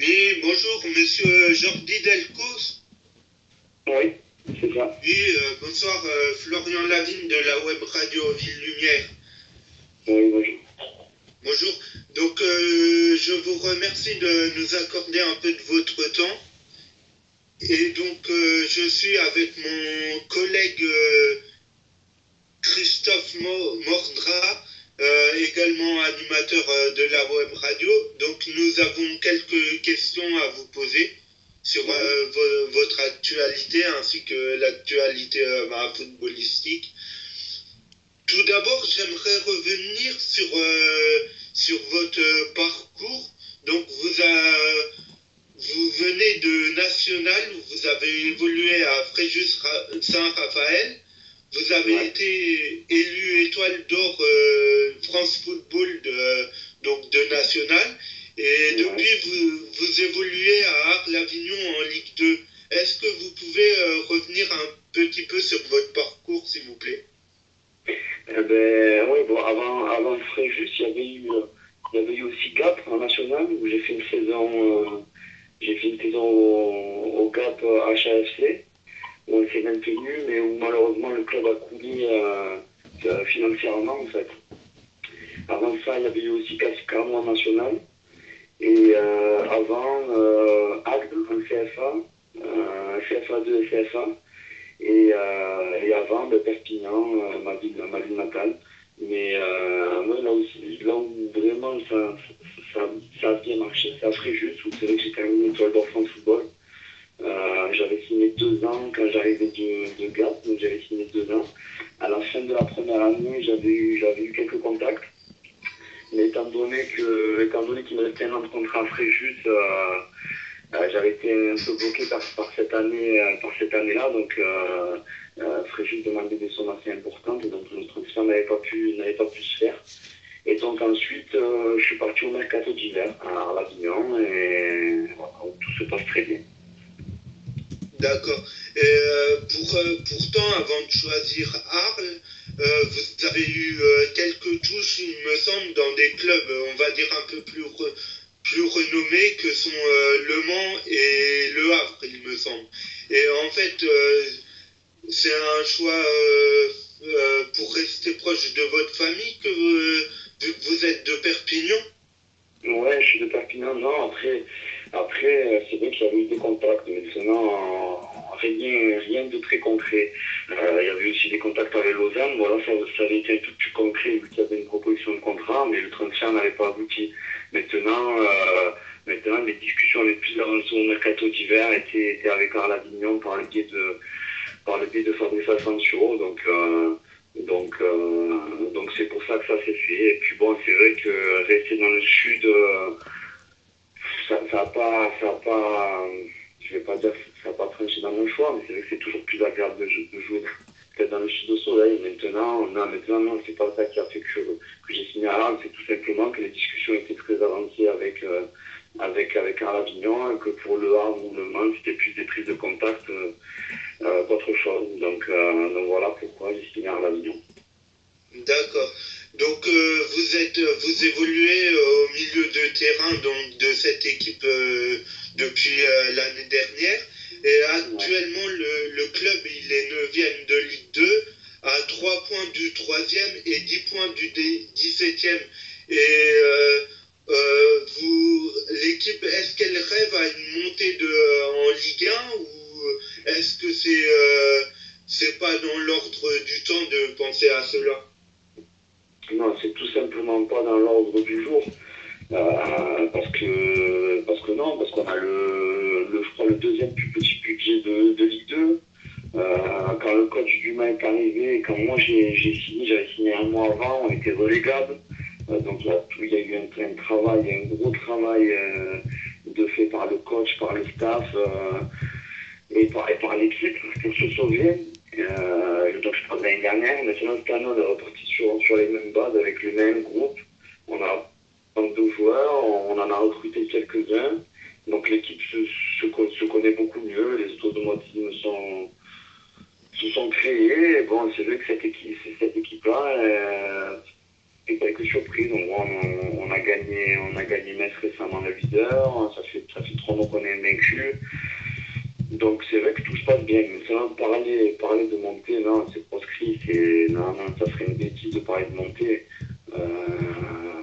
Oui, bonjour, monsieur Jordi Delcos. Oui, c'est ça. Oui, bonsoir, Florian Lavigne de la web radio Ville Lumière. Oui, bonjour. Bonjour. Donc, je vous remercie de nous accorder un peu de votre temps. Et donc, je suis avec mon collègue Christophe Mordra, également animateur de la web radio. Donc, nous avons quelques questions à vous poser sur votre actualité ainsi que l'actualité footballistique. Tout d'abord, j'aimerais revenir sur votre parcours. Donc, vous venez de National, vous avez évolué à Fréjus-Saint-Raphaël. Vous avez été élu étoile d'or France Football de National. Et depuis, vous évoluez à Arles-Avignon en Ligue 2. Est-ce que vous pouvez revenir un petit peu sur votre parcours, s'il vous plaît? Oui, bon, avant Fréjus, il y avait eu aussi Gap en national où j'ai fait une saison, au Gap HAFC où on s'est maintenu, mais où malheureusement le club a coulé financièrement en fait. Avant ça, il y avait eu aussi Cascarmo en national et avant Agde en CFA, CFA2 et CFA. Et avant, Perpignan, ma ville natale. Mais moi, là où vraiment ça a bien marché, c'est à Fréjus, où c'est vrai que j'ai terminé l'étoile d'or France Football. J'avais signé 2 ans quand j'arrivais de Gap, donc j'avais signé 2 ans. À la fin de la première année, j'avais eu quelques contacts. Mais étant donné qu'il me restait un an de contrat à Fréjus, j'avais été un peu bloqué par cette année-là, donc Fréjus demandait des sommes assez importantes, donc le transfert n'avait pas pu se faire. Et donc ensuite, je suis parti au mercato d'hiver à Avignon et voilà, tout se passe très bien. D'accord. Et pourtant, avant de choisir Arles, vous avez eu quelques touches, il me semble, dans des clubs, on va dire un peu plus renommés que sont Le Mans et Le Havre, il me semble. Et en fait, c'est un choix pour rester proche de votre famille vu que vous êtes de Perpignan. Ouais, je suis de Perpignan, non, après c'est vrai qu'il y avait eu des contacts, mais maintenant, rien de très concret. Il y avait aussi des contacts avec Lausanne, voilà, ça avait été un peu plus concret vu qu'il y avait une proposition de contrat, mais le transfert n'avait pas abouti. Maintenant, les discussions les plus avancées au mercato d'hiver étaient avec Arles Avignon par le biais de Fabrice Asensio, donc c'est pour ça que ça s'est fait. Et puis bon, c'est vrai que rester dans le sud, ça n'a pas, je vais pas dire que ça n'a pas tranché dans mon choix, mais c'est vrai que c'est toujours plus agréable de jouer peut-être dans le sud au soleil. Maintenant, non, c'est pas ça qui a fait que j'ai signé à Arles, c'est tout simplement que les discussions étaient très avancées avec Arles Avignon, et que pour le Havre ou le Mans, c'était plus des prises de contact qu'autre chose. Donc voilà pourquoi j'ai signé à Arles Avignon. D'accord. Donc vous évoluez au milieu de terrain donc, de cette équipe depuis l'année dernière. Et actuellement, le club, il est 9e de Ligue 2, à 3 points du 3e et 10 points du 17e. Et l'équipe, est-ce qu'elle rêve à une montée en Ligue 1 ou est-ce que c'est pas dans l'ordre du temps de penser à cela? Non, c'est tout simplement pas dans l'ordre du jour. Parce qu'on a je crois, le deuxième plus petit budget de Ligue 2. Quand le coach Dumas est arrivé, quand moi j'avais signé un mois avant, on était relégable. Donc il y a eu un travail, un gros travail de fait par le coach, par le staff et par l'équipe pour se sauver. Donc je parle de l'année dernière. Maintenant, cette année, on est reparti sur les mêmes bases avec le même groupe. On a 32 joueurs, on en a recruté quelques-uns. Donc l'équipe se connaît beaucoup mieux, les automatismes se sont créés. Et bon, c'est vrai que cette équipe-là, et quelques surprises. On a gagné Metz récemment. notamment le leader. Ça fait 3 mois qu'on est invaincu. Donc c'est vrai que tout se passe bien. Maintenant, parler de montée, non, c'est proscrit. Non, ça serait une bêtise de parler de montée.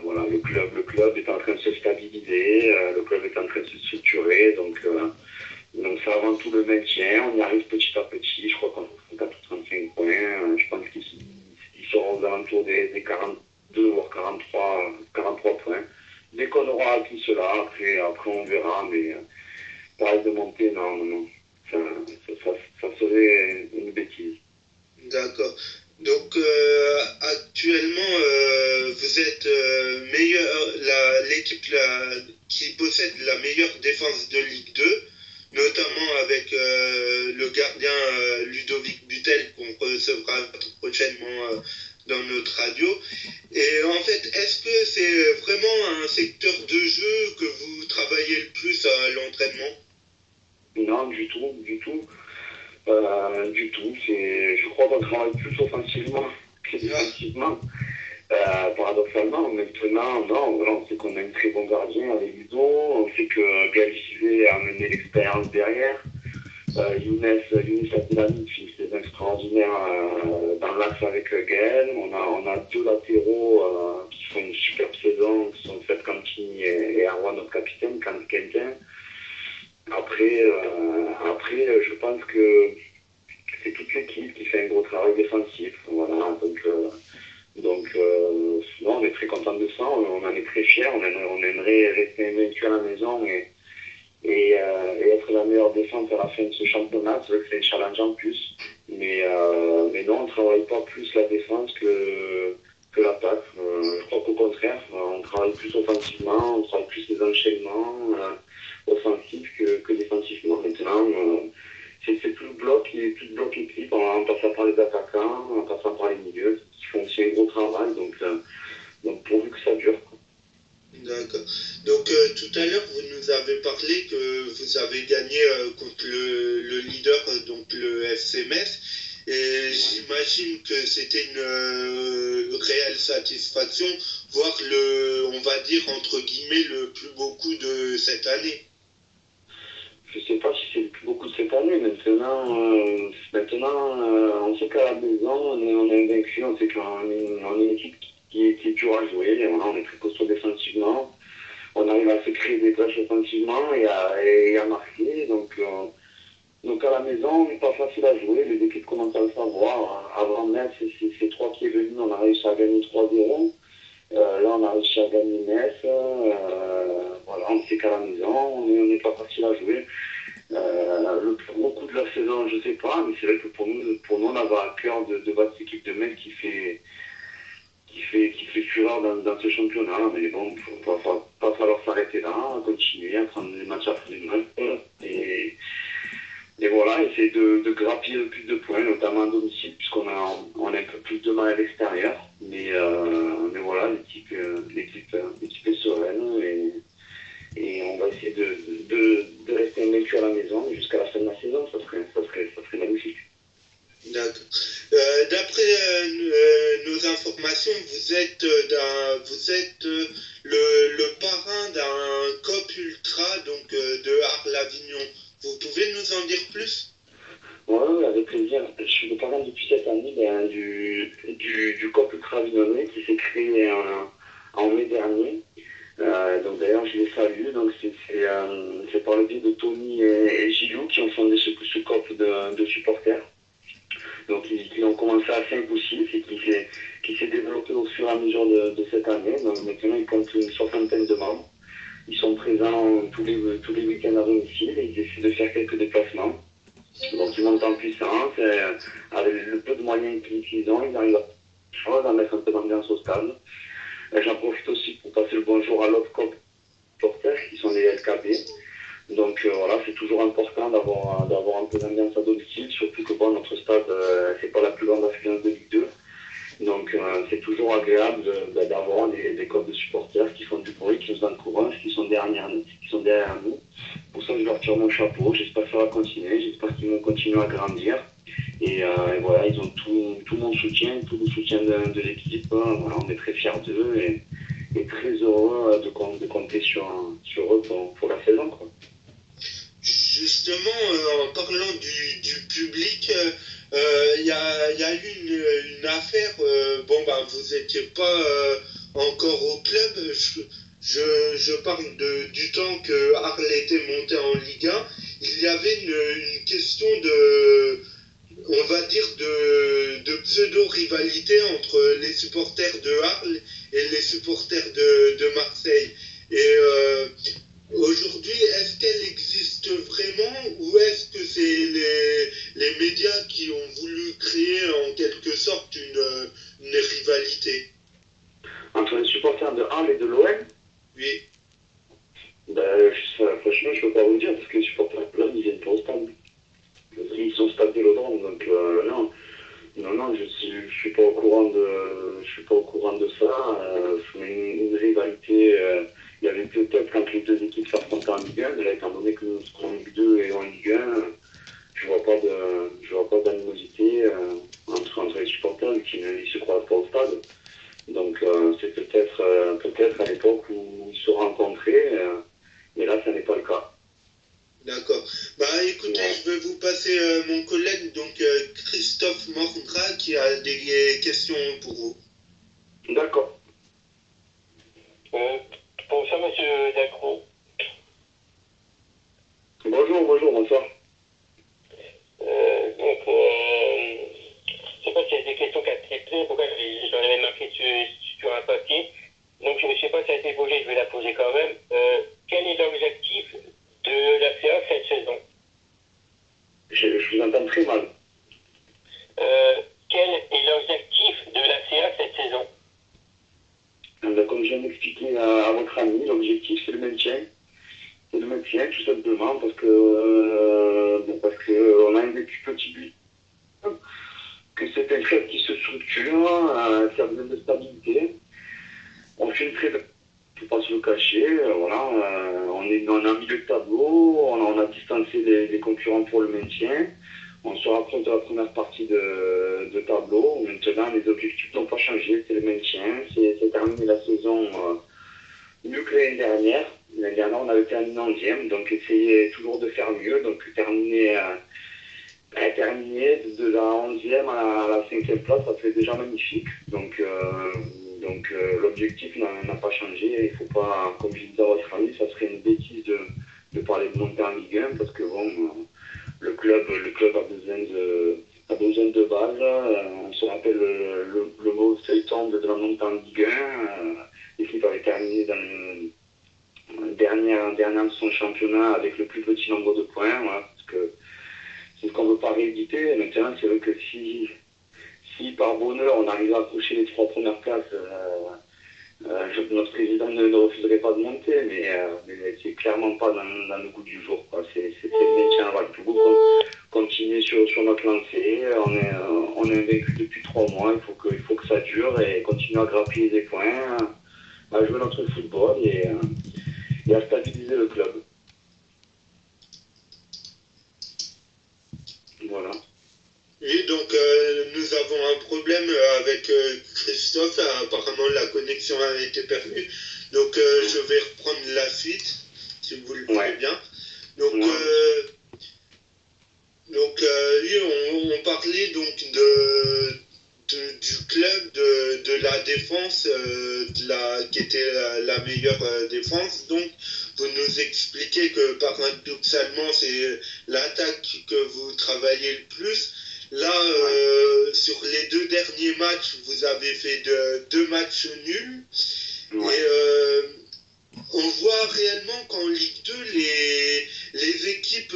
Voilà, le club est en train de se stabiliser, le club est en train de se structurer, donc c'est avant tout le maintien. On y arrive petit à petit. Je crois qu'on a 35 points. Je pense qu'ils seront aux alentours des 42 voire 43 points. Dès qu'on aura acquis cela, après on verra, mais parler de montée, non. Ça serait une bêtise. D'accord. Donc actuellement, vous êtes l'équipe qui possède la meilleure défense de Ligue 2, notamment avec le gardien Ludovic Butel qu'on recevra prochainement dans notre radio. Et en fait, est-ce que c'est vraiment un secteur de jeu que vous travaillez le plus à l'entraînement? Non, du tout. Je crois qu'on travaille plus offensivement que défensivement. Paradoxalement, maintenant, non, voilà, on sait qu'on a un très bon gardien avec Ludo, on sait que Gaël Givet a amené l'expérience derrière. Younes Abdelhamid fait une saison extraordinaire dans l'axe avec Gaël. On a 2 latéraux qui font une superbe saison, qui sont Fred Cantini et Arwan, notre capitaine, Quentin. Après, je pense que c'est toute l'équipe qui fait un gros travail défensif. Voilà, donc non, on est très content de ça, on en est très fiers, on aimerait rester invaincu à la maison et être la meilleure défense à la fin de ce championnat. C'est vrai que c'est un challenge en plus, mais non, on ne travaille pas plus la défense que l'attaque. Je crois qu'au contraire, on travaille plus offensivement, on travaille plus les enchaînements offensifs que défensivement. Maintenant, c'est tout le bloc équipe, en passant par les attaquants, en passant par les milieux, qui font aussi un gros travail, donc pourvu que ça dure. D'accord. Donc tout à l'heure, vous nous avez parlé que vous avez gagné contre le leader, donc le FC Metz, et j'imagine que c'était une réelle satisfaction, voire on va dire entre guillemets, le plus beau coup de cette année. Je ne sais pas si c'est le plus beau coup de cette année. Maintenant, on sait qu'à la maison, on est invaincu, on sait qu'on est une équipe qui est dure à jouer. Voilà, on est très costaud défensivement. On arrive à se créer des tâches offensivement et à marquer. Donc à la maison, c'est pas facile à jouer. Les équipes commencent à le savoir. Avant Metz, c'est 3 qui est venu, on a réussi à gagner 3-0. Là, on a réussi à gagner Metz. Voilà, on sait qu'à la maison, on n'est pas facile à jouer. Le plus gros coup de la saison, je ne sais pas, mais c'est vrai que pour nous, on avait à cœur de battre cette équipe de Metz qui fait fureur dans ce championnat. Mais bon, il ne va pas falloir s'arrêter là, continuer à prendre les matchs après les matchs. Et voilà, essayer de grappiller le plus de points, notamment à domicile, puisqu'on a un peu plus de mal à l'extérieur. Mais voilà, l'équipe est sereine et on va essayer de rester invaincu à la maison jusqu'à la fin de la saison. Ça serait magnifique. D'accord. D'après nos informations, vous êtes le parrain d'un COP Ultra, donc de Arles-Avignon. Vous pouvez nous en dire plus? Oui, avec plaisir. Je suis le parrain depuis cette année du COP Ultra Avignonnais qui s'est créé en mai dernier. Donc d'ailleurs, je les salue. Donc c'est par le biais de Tony et Gilou qui ont fondé ce COP de supporters. Donc ils ont commencé à 5 ou 6 et qui s'est développé au fur et à mesure de cette année. Donc maintenant, ils comptent une 60aine de membres. Ils sont présents tous les week-ends à domicile et ils essaient de faire quelques déplacements. Donc ils montent en puissance, avec le peu de moyens qu'ils ont, ils arrivent à mettre un peu d'ambiance au stade. J'en profite aussi pour passer le bonjour à l'autre COP porteurs qui sont les LKB. Donc voilà, c'est toujours important d'avoir un peu d'ambiance à domicile, surtout que bon, notre stade, c'est pas la plus grande affluence de Ligue 2. Donc c'est toujours agréable d'avoir des COP de supporters qui font du bruit, qui nous encouragent, qui sont derrière nous. Pour ça, je leur tire mon chapeau. J'espère que ça va continuer. J'espère qu'ils vont continuer à grandir. Et voilà, ils ont tout mon soutien, tout le soutien de l'équipe. Voilà, on est très fiers d'eux. très heureux de compter sur eux pour la saison, quoi. Justement, en parlant du public, y a eu une affaire. Bon, bah, vous n'étiez pas encore au club. Je parle du temps que Arles était monté en Ligue 1. Il y avait une question on va dire, de pseudo-rivalité entre les supporters de Arles et les supporters de Marseille. Et aujourd'hui, est-ce qu'elle existe vraiment ou est-ce que c'est les médias qui ont voulu créer en quelque sorte une rivalité? Entre les supporters de Arles et de l'OM, Oui. ben, franchement, je ne peux pas vous dire, parce que les supporters de l'OM, ils viennent pas au stade. Ils sont au stade de l'Odrome, donc non. Non, je suis pas au courant de ça. Une rivalité, il y avait peut-être quand les deux équipes s'affrontaient en Ligue 1, mais là, étant donné que nous sommes en Ligue 2 et en Ligue 1, je vois pas d'animosité entre les supporters qui ne se croisent pas au stade. Donc c'est peut-être à l'époque où ils se rencontraient, mais là, ça n'est pas le cas. D'accord. Bah écoutez, Ouais. je vais vous passer mon collègue, donc Christophe Mordra, qui a des questions pour vous. D'accord. Bonsoir, monsieur Dacro. Bonjour, bonsoir. Je sais pas s'il y a des questions qui a été prises, pourquoi j'en avais marqué sur un papier. Donc, je ne sais pas si ça a été posé, je vais la poser quand même. Quel est l'objectif de la CA cette saison? Je vous entends très mal. Quel est l'objectif de la CA cette saison? Comme je viens d'expliquer à votre ami, l'objectif c'est le maintien. C'est le maintien tout simplement parce que on a un petit but, que c'est un club qui se structure, qui a besoin de stabilité. On fait une très belle, il ne faut pas se le cacher, voilà, on a mis le tableau, on a distancé les concurrents pour le maintien. On se rapproche de la première partie de tableau. Maintenant, les objectifs n'ont pas changé, c'est le maintien, c'est terminer la saison mieux que l'année dernière. L'année dernière, on avait terminé 11e, donc essayer toujours de faire mieux, donc terminer de la 11e à la 5e place, ça fait déjà magnifique. Donc l'objectif n'a pas changé. Il ne faut pas, comme je disais à votre ami, ça serait une bêtise de parler de monter en Ligue 1 parce que bon, le club a besoin de balles. On se rappelle le mot feuilleton de la montée en Ligue 1. L'équipe avait terminé dans le dernière de son championnat avec le plus petit nombre de points. Voilà, parce que c'est ce qu'on ne veut pas rééditer. Maintenant, c'est vrai que si par bonheur on arrive à accrocher les 3 premières places, notre président ne refuserait pas de monter, mais c'est clairement pas dans le goût du jour, quoi. C'est le maintien à tout bout. Continuer sur notre lancée. On est invaincu depuis 3 mois. Il faut que ça dure et continuer à grappiller des points, à jouer notre football et à stabiliser le club. Voilà. Oui, donc nous avons un problème avec Christophe. Apparemment, la connexion a été perdue. Donc, je vais reprendre la suite, si vous le voulez bien. Donc, oui, on parlait donc du club, de la défense, qui était la meilleure défense. Donc, vous nous expliquez que paradoxalement, c'est l'attaque que vous travaillez le plus. Là, sur les 2 derniers matchs, vous avez fait 2 matchs nuls. Ouais. Et on voit réellement qu'en Ligue 2, les équipes,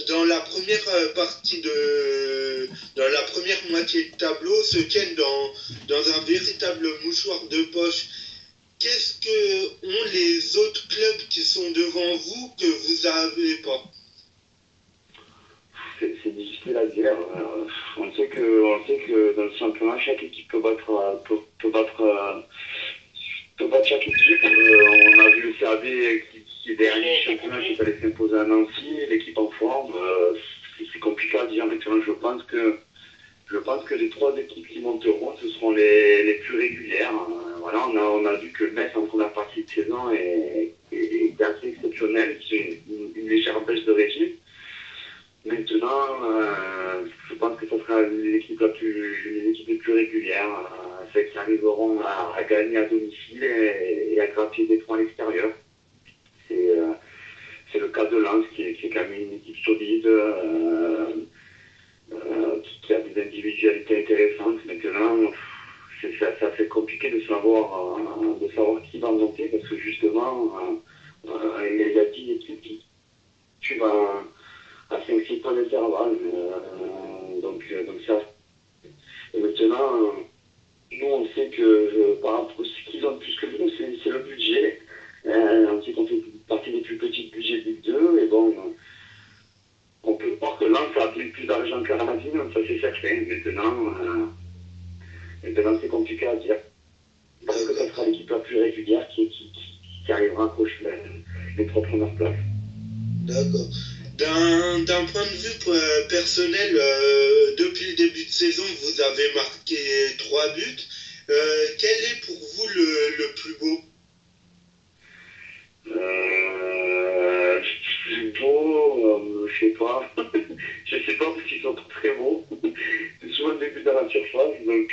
dans la première partie dans la première moitié de tableau, se tiennent dans un véritable mouchoir de poche. Qu'est-ce que ont les autres clubs qui sont devant vous que vous n'avez pas? C'est difficile à dire. On sait que dans le championnat, chaque équipe peut battre chaque équipe. On a vu le CAB qui est dernier du championnat qui est allé s'imposer à Nancy, l'équipe en forme. C'est compliqué à dire. Maintenant, je pense que les 3 équipes qui monteront, ce seront les plus régulières. voilà, on a vu que le Metz en première partie de saison est assez exceptionnel. C'est une légère baisse de régime. Maintenant, je pense que ce sera l'équipe les plus régulières, celles qui arriveront à gagner à domicile et à grappiller des points à l'extérieur. C'est le cas de Lens qui est quand même une équipe solide, qui a des individualités intéressantes. Maintenant, c'est assez compliqué de savoir qui va monter parce que justement, il y a 10 équipes qui suivent à 5-6 points d'intervalle. Donc ça. Et maintenant, nous on sait que par rapport à ce qu'ils ont de plus que nous, c'est le budget. Ensuite on fait partie des plus petits budgets de Ligue 2 et bon, on peut voir que Lens a appelé plus d'argent qu'à la Madine, ça c'est certain. Maintenant c'est compliqué à dire. Parce que ça sera l'équipe la plus régulière qui arrivera à cocher les 3 premières places. D'accord. D'un point de vue personnel, depuis le début de saison, vous avez marqué 3 buts. Quel est pour vous le plus beau? Plus beau, je sais pas. Je sais pas parce qu'ils sont pas très beaux. C'est souvent le début dans la surface, donc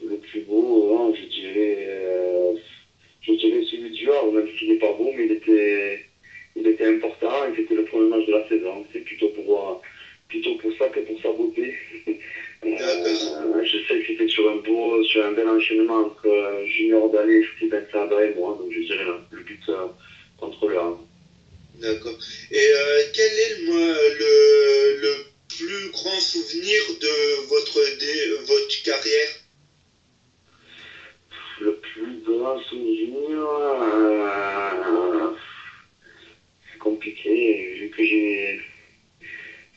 le plus beau, hein, je dirais celui du Havre, même s'il n'est pas beau, mais il était important et c'était le premier match de la saison. C'est plutôt pour ça que pour sa beauté. Je sais que c'était sur un bel enchaînement entre Junior Dalé, Steven Sada et moi, donc je dirais le but contre le Havre. D'accord. Et quel est le plus grand souvenir de votre carrière? Le plus grand souvenir, c'est compliqué, vu que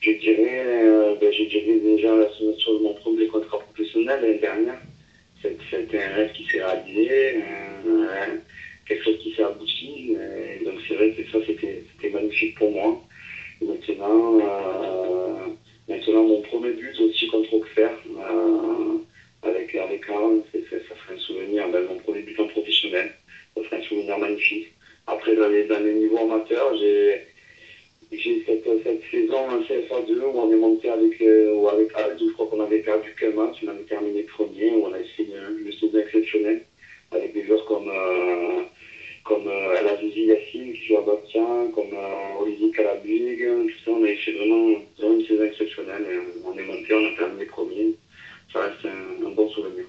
je dirais déjà la signature de mon premier contrat professionnel l'année dernière. C'était un rêve qui s'est réalisé, quelque chose qui s'est abouti. Donc c'est vrai que ça c'était magnifique pour moi. Et maintenant mon premier but aussi contre Auxerre, avec Aaron, ça serait un souvenir, même mon premier but en professionnel, ça serait un souvenir magnifique. Après dans les niveaux amateurs, j'ai cette saison en CFA2 où on est monté avec Aldo, je crois qu'on avait perdu qu'un match, on avait terminé premier, où on a essayé une saison exceptionnelle avec des joueurs comme El Azizi Yassine qui joue à Bastien, comme Olivier Calabig, tout ça, on a fait vraiment une saison exceptionnelle. Et on est monté, on a terminé premier. Ça reste un bon souvenir.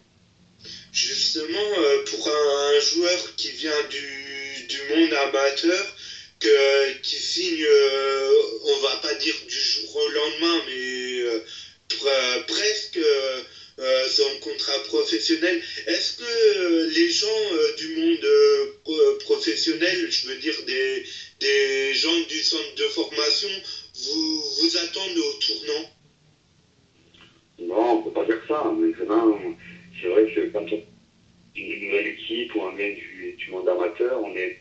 Justement, pour un joueur qui vient du monde amateur, qui signe, on va pas dire du jour au lendemain, mais presque son contrat professionnel, est-ce que les gens du monde professionnel, je veux dire des gens du centre de formation, vous attendent au tournant? Non, on peut pas dire ça. Maintenant, c'est vrai que quand on est une nouvelle équipe ou un mec du monde amateur, on est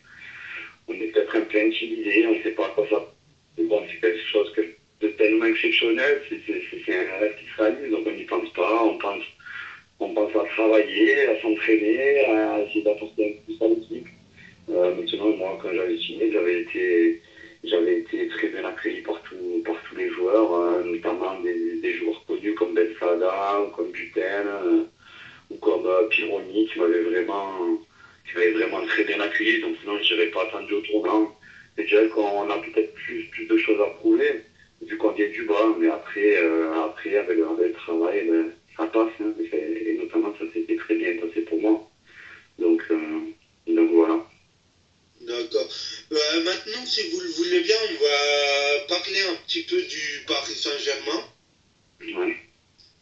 peut-être un peu intimidé, on ne sait pas à quoi ça. Mais bon, c'est quelque chose de tellement exceptionnel, c'est un rêve qui se réalise, donc on n'y pense pas, on pense à travailler, à s'entraîner, à essayer d'apporter un peu plus à l'équipe. Maintenant, moi, quand j'avais signé, j'avais été très bien accueilli par tous les joueurs, notamment des joueurs connus comme Ben Sada, ou comme Butel, ou comme Pironi, qui m'avait vraiment très bien accueilli. Donc sinon, je n'aurais pas attendu au tournant. C'est déjà qu'on a peut-être plus de choses à prouver, vu qu'on vient du bas, mais après avec le travail, ça passe. Hein, et notamment, ça s'était très bien passé pour moi. Donc voilà. D'accord. Maintenant, si vous le voulez bien, on va parler un petit peu du Paris Saint-Germain. Ouais.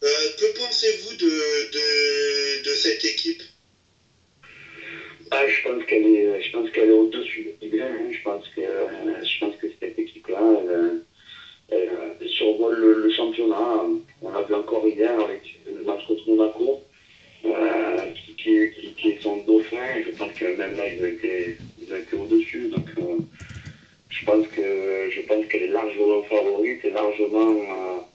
Que pensez-vous de cette équipe? Je pense qu'elle est au-dessus de Ligue 1. Hein. Je pense que cette équipe-là, elle survole le championnat. On l'a vu encore hier avec le match contre Monaco, qui est son dauphin. Je pense que même là, ils ont été au-dessus. Donc, je pense qu'elle est largement favorite et largement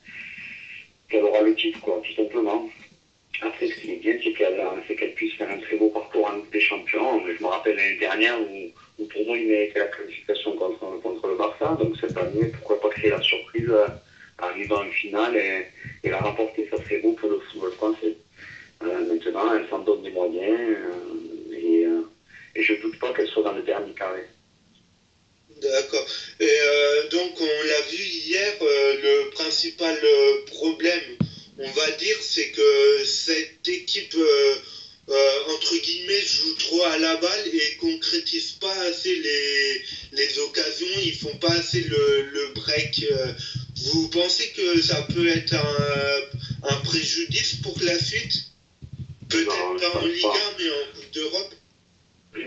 qu'elle aura le titre, quoi, tout simplement. Après, ce qui est bien, c'est qu'elle puisse faire un très beau parcours en Ligue des Champions. Je me rappelle l'année dernière où pour moi, il méritait la qualification contre le Barça. Donc cette année, pourquoi pas créer la surprise, arriver en finale et la remporter. Ça serait beau pour le football français. Maintenant, elle s'en donne des moyens et je ne doute pas qu'elle soit dans le dernier carré. D'accord. Et donc, on l'a vu hier, le principal problème, on va dire, c'est que cette équipe, entre guillemets, joue trop à la balle et concrétise pas assez les occasions, ils font pas assez le break. Vous pensez que ça peut être un préjudice pour la suite? Non, Peut-être je pas en pense Liga, pas. mais en Coupe d'Europe?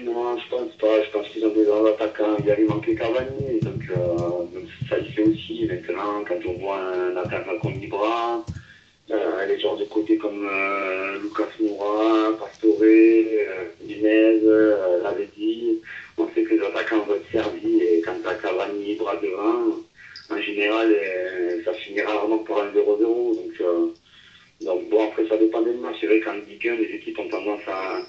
Non, je pense pas. Je pense qu'ils ont des grands attaquants. Il manquait Cavani, donc ça y fait aussi. Maintenant, quand on voit un attaquant comme Ibra, les joueurs de côté comme Lucas Moura, Pastore, Inez, Lavedi, on sait que les attaquants vont être servis et quand t'as Cavani, Ibra devant, en général, ça finit rarement par un 0-0. Donc bon, après ça dépend des matchs. C'est vrai qu'en Ligue 1, les équipes ont tendance à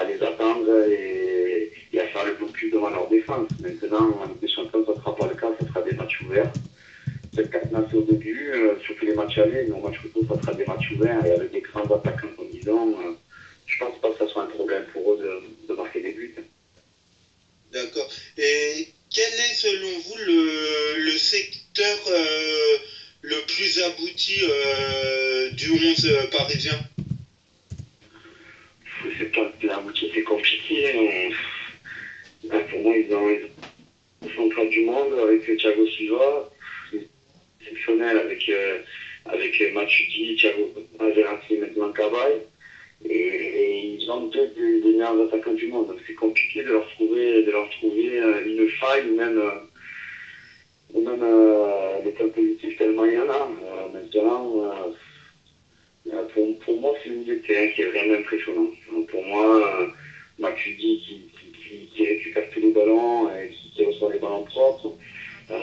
les attendre et à faire le blocus devant leur défense. Maintenant, en Ligue des Champions, ça ne sera pas le cas, ça sera des matchs ouverts. C'est cadenassé au début, surtout les matchs allés, mais au match retour, ça sera des matchs ouverts et avec des grands attaquants comme disons, je pense pas que ça soit un problème pour eux de marquer des buts. D'accord. Et quel est selon vous le secteur le plus abouti du 11 parisien? C'est pas la moitié, c'est compliqué. Pour moi, ils ont le central du monde avec Thiago Silva, exceptionnel avec Matuidi, Thiago Verratti, maintenant Cabaye. Et ils ont deux des meilleurs attaquants du monde. Donc c'est compliqué de leur trouver une faille ou même des points positifs tellement il y en a. Maintenant, pour moi, c'est une milieu de terrain qui est vraiment impressionnant. Pour moi, Matuidi qui récupère tous les ballons, qui reçoit les ballons propres.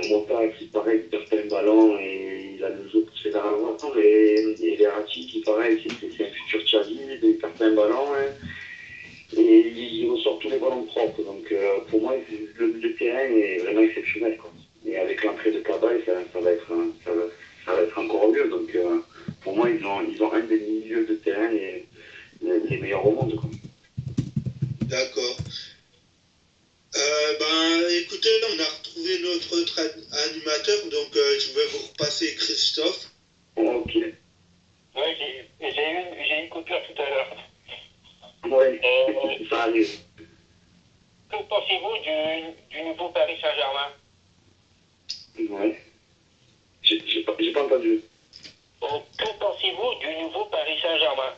Mota qui pareil, qui perd plein de ballons et il a le jeu poussé vers l'avant. Et Verratti qui pareil, c'est un futur Xavi, il perd plein de ballons et il ressort tous les ballons propres. Donc pour moi, le terrain est vraiment exceptionnel, quoi. Et avec l'entrée de Cabaye, ça va être encore mieux. Donc pour moi, ils ont un des milieux de terrain les meilleurs au monde, quoi. D'accord. Écoutez, on a retrouvé notre autre animateur, donc je vais vous repasser Christophe. Ok. Oui, j'ai eu une coupure tout à l'heure. Oui, ça arrive. Que pensez-vous du nouveau Paris Saint-Germain? Ouais. J'ai pas entendu. Que pensez-vous du nouveau Paris Saint-Germain?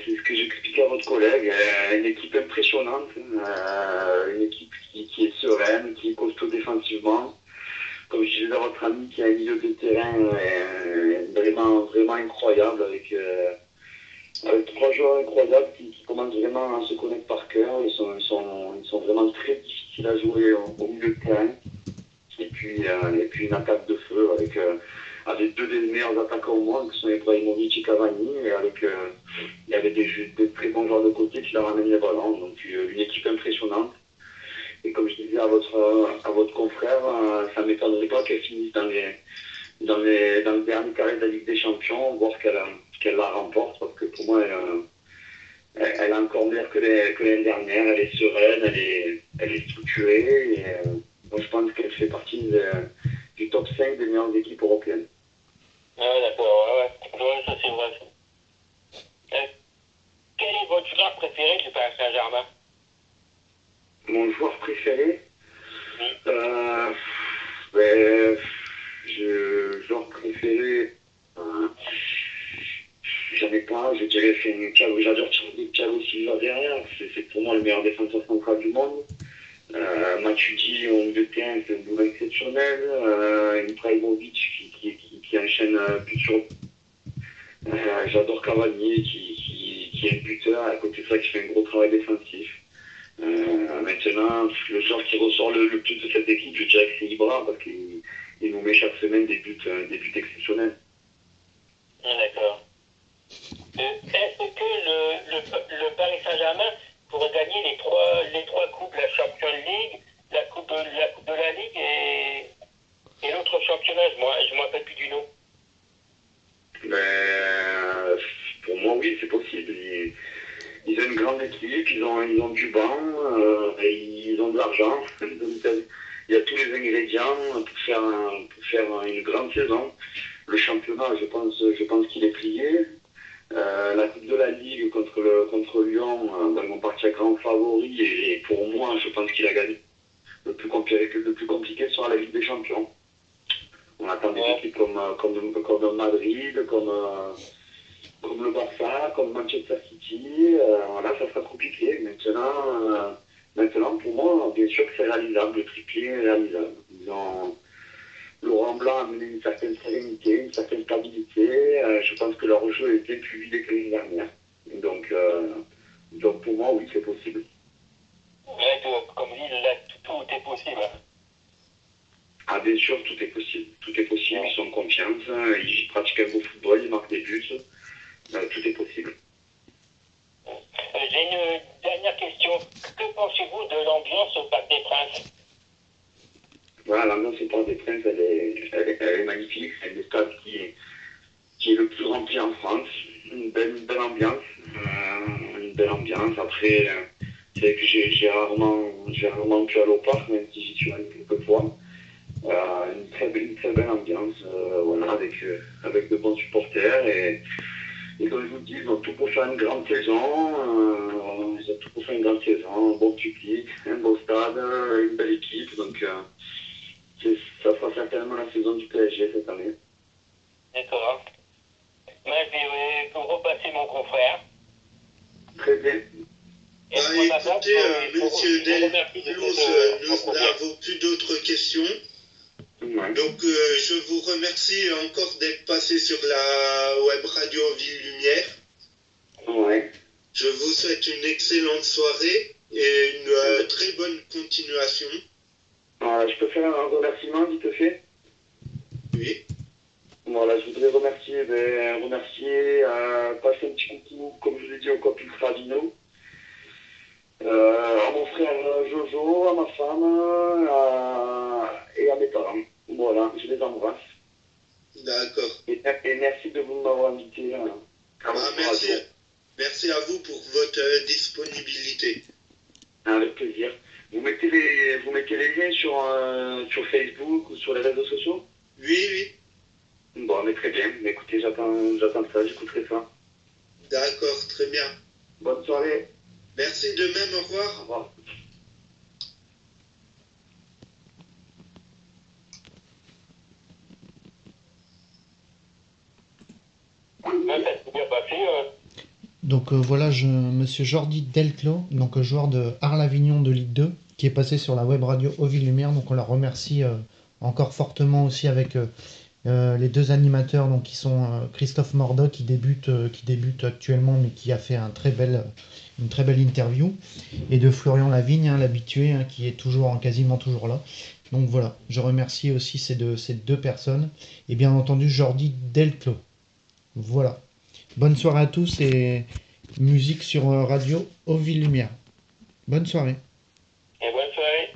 C'est ce que j'expliquais à votre collègue. Une équipe impressionnante, une équipe qui est sereine, qui est costaud défensivement. Comme je disais à votre ami, qui a un milieu de terrain vraiment incroyable avec trois joueurs incroyables qui commencent vraiment à se connaître par cœur. Ils sont vraiment très difficiles à jouer au milieu de terrain. Et puis une attaque de feu avec deux des meilleurs attaquants au monde qui sont Ibrahimovic et Cavani et avec des très bons joueurs de côté qui leur amènent les ballons. Donc une équipe impressionnante. Et comme je disais à votre confrère, ça ne m'étonnerait pas qu'elle finisse dans le dernier carré de la Ligue des Champions, voire qu'elle la remporte, parce que pour moi, elle est encore meilleure que l'année dernière. Elle est sereine, elle est structurée. Et moi, je pense qu'elle fait partie du top 5 des meilleures équipes européennes. Ah, d'accord, ouais, ça c'est vrai. Quel est votre joueur préféré du Paris Saint-Germain? Mon joueur préféré, Oui. joueur préféré, j'en ai pas, je dirais j'adore Thiago Silva derrière, c'est pour moi le meilleur défenseur central du monde. Matuidi au milieu de terrain, c'est un boulot exceptionnel. Ibrahimovic qui enchaîne but sur. J'adore Cavani qui est buteur, à côté de ça qui fait un gros travail défensif. Maintenant, le joueur qui ressort le plus de cette équipe, je dirais que c'est Ibra, parce qu'il nous met chaque semaine des buts exceptionnels. D'accord. Est-ce que le Paris Saint-Germain pourrait gagner les trois coupes, la Champions League, la coupe de la Ligue et l'autre championnat, je me rappelle plus du nom. Ben, pour moi, oui, c'est possible. Ils ont une grande équipe, ils ont du banc, et ils ont de l'argent. Donc, il y a tous les ingrédients pour faire une grande saison. Le championnat, je pense qu'il est plié. La Coupe de la Ligue contre Lyon, ils vont partir grand favori et pour moi, je pense qu'il a gagné. Le plus compliqué sera la Ligue des Champions. On attend des équipes comme Madrid, comme le Barça, comme Manchester City. Voilà, ça sera compliqué. Maintenant, pour moi, bien sûr que c'est réalisable. Le triplé est réalisable. Laurent Blanc a amené une certaine sérénité, une certaine stabilité. Je pense que leur jeu était plus vide que l'année dernière. Donc pour moi, oui, c'est possible. Ouais, comme dit, là, tout est possible. Ah, bien sûr, tout est possible. Tout est possible. Ils sont en confiance. Ils pratiquent un beau football. Ils marquent des buts. Tout est possible. J'ai une dernière question. Que pensez-vous de l'ambiance au Parc des Princes? Voilà, l'ambiance au Parc des Princes, elle est magnifique. C'est un des stades qui est le plus rempli en France. Une belle ambiance. Une belle ambiance. Après, c'est vrai que j'ai rarement pu aller au parc, même si j'y suis allé quelques fois. Une très belle ambiance, voilà, avec de bons supporters. Et comme je vous dis, ils ont tout pour faire une grande saison. Un bon public, un beau stade, une belle équipe. Donc, ça sera certainement la saison du PSG cette année. D'accord. Moi, je vais vous repasser mon confrère. Très bien. Écoutez, monsieur Delclos, nous n'avons plus d'autres questions. Ouais. Donc, je vous remercie encore d'être passé sur la web radio Ville Lumière. Ouais. Je vous souhaite une excellente soirée et une très bonne continuation. Je peux faire un remerciement vite fait? Oui. Voilà, je voudrais remercier, passer un petit coucou, comme je vous l'ai dit, au copain Ravino, à mon frère Jojo, à ma femme et à mes parents. Voilà, je les embrasse. D'accord. Et merci de vous m'avoir invité. Merci à vous pour votre disponibilité. Avec plaisir. Vous mettez les liens sur Facebook ou sur les réseaux sociaux? Oui, oui. Bon, mais très bien. Mais écoutez, j'attends ça, j'écouterai ça. D'accord, très bien. Bonne soirée. Merci de même, au revoir. Au revoir. Ça s'est bien passé. Donc voilà, monsieur Jordi Delclos, donc joueur de Arles-Avignon de Ligue 2, qui est passé sur la web radio Oville Lumière. Donc on la remercie encore fortement aussi avec les deux animateurs, donc qui sont Christophe Mordoc qui débute actuellement, mais qui a fait une très belle interview, et de Florian Lavigne, l'habitué, qui est quasiment toujours là. Donc voilà, je remercie aussi ces deux personnes, et bien entendu Jordi Delclos. Voilà. Bonne soirée à tous et musique sur radio Oville Lumière. Bonne soirée. Et bonne soirée.